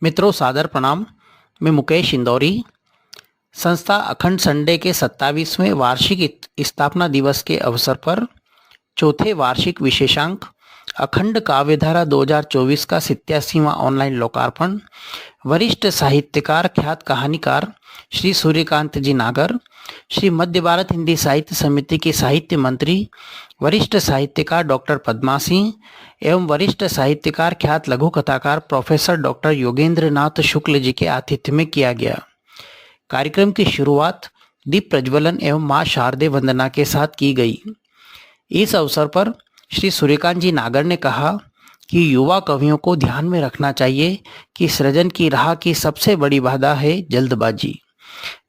मित्रों सादर प्रणाम। मैं मुकेश इंदौरी। संस्था अखंड संडे के 27वें वार्षिक स्थापना दिवस के अवसर पर चौथे वार्षिक विशेषांक अखंड काव्यधारा 2024 का 87वां ऑनलाइन लोकार्पण वरिष्ठ साहित्यकार ख्यात कहानीकार श्री सूर्यकांत जी नागर, श्री मध्य भारत हिंदी साहित्य समिति के साहित्य मंत्री वरिष्ठ साहित्यकार डॉक्टर पद्मा सिंह एवं वरिष्ठ साहित्यकार ख्यात लघु कथाकार प्रोफेसर डॉक्टर योगेंद्र नाथ शुक्ल जी के आतिथ्य में किया गया। कार्यक्रम की शुरुआत दीप प्रज्वलन एवं मां शारदे वंदना के साथ की गई। इस अवसर पर श्री सूर्यकांत जी नागर ने कहा कि युवा कवियों को ध्यान में रखना चाहिए कि सृजन की राह की सबसे बड़ी बाधा है जल्दबाजी।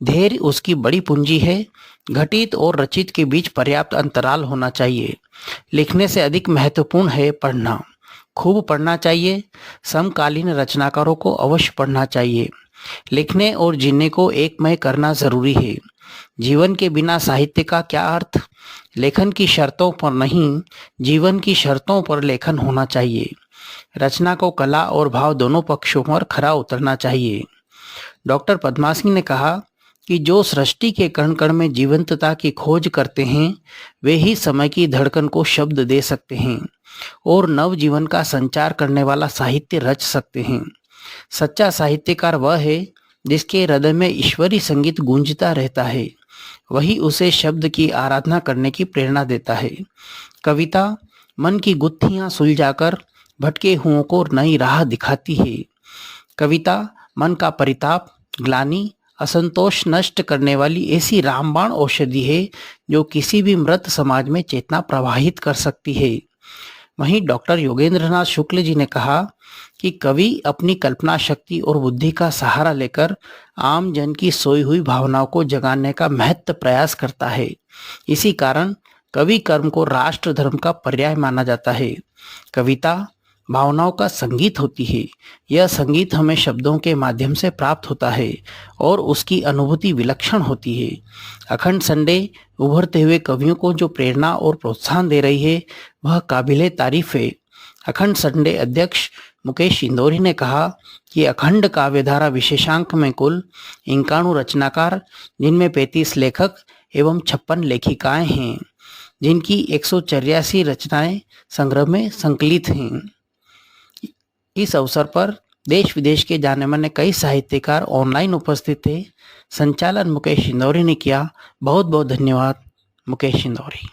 धैर्य उसकी बड़ी पूंजी है। घटित और रचित के बीच पर्याप्त अंतराल होना चाहिए। लिखने से अधिक महत्वपूर्ण है पढ़ना। खूब पढ़ना चाहिए। समकालीन रचनाकारों को अवश्य पढ़ना चाहिए। लिखने और जीने को एकमय करना जरूरी है। जीवन के बिना साहित्य का क्या अर्थ। लेखन की शर्तों पर नहीं, जीवन की शर्तों पर लेखन होना चाहिए। रचना को कला और भाव दोनों पक्षों पर खरा उतरना चाहिए। डॉक्टर पद्मा सिंह ने कहा कि जो सृष्टि के कण कण में जीवंतता की खोज करते हैं वे ही समय की धड़कन को शब्द दे सकते हैं और नव जीवन का संचार करने वाला साहित्य रच सकते हैं। सच्चा साहित्यकार वह है जिसके हृदय में ईश्वरी संगीत गूंजता रहता है। वही उसे शब्द की आराधना करने की प्रेरणा देता है। कविता मन की गुत्थियां सुलझाकर भटके हुओं को नई राह दिखाती है। कविता मन का परिताप, ग्लानि, असंतोष नष्ट करने वाली ऐसी रामबाण औषधि है जो किसी भी मृत समाज में चेतना प्रवाहित कर सकती है। वहीं डॉक्टर योगेंद्र नाथ शुक्ल जी ने कहा कि कवि अपनी कल्पना शक्ति और बुद्धि का सहारा लेकर आम जन की सोई हुई भावनाओं को जगाने का महत्व प्रयास करता है। इसी कारण कवि कर्म को राष्ट्र धर्म का पर्याय माना जाता है। कविता भावनाओं का संगीत होती है। यह संगीत हमें शब्दों के माध्यम से प्राप्त होता है और उसकी अनुभूति विलक्षण होती है। अखंड संडे उभरते हुए कवियों को जो प्रेरणा और प्रोत्साहन दे रही है वह काबिले तारीफ है। अखंड संडे अध्यक्ष मुकेश इंदौरी ने कहा कि अखंड काव्यधारा विशेषांक में कुल 51 रचनाकार, जिनमें 35 लेखक एवं 56 लेखिकाएं हैं, जिनकी 184 रचनाएं संग्रह में संकलित हैं। इस अवसर पर देश विदेश के जाने माने कई साहित्यकार ऑनलाइन उपस्थित थे। संचालन मुकेश इंदौरी ने किया। बहुत बहुत धन्यवाद मुकेश इंदौरी।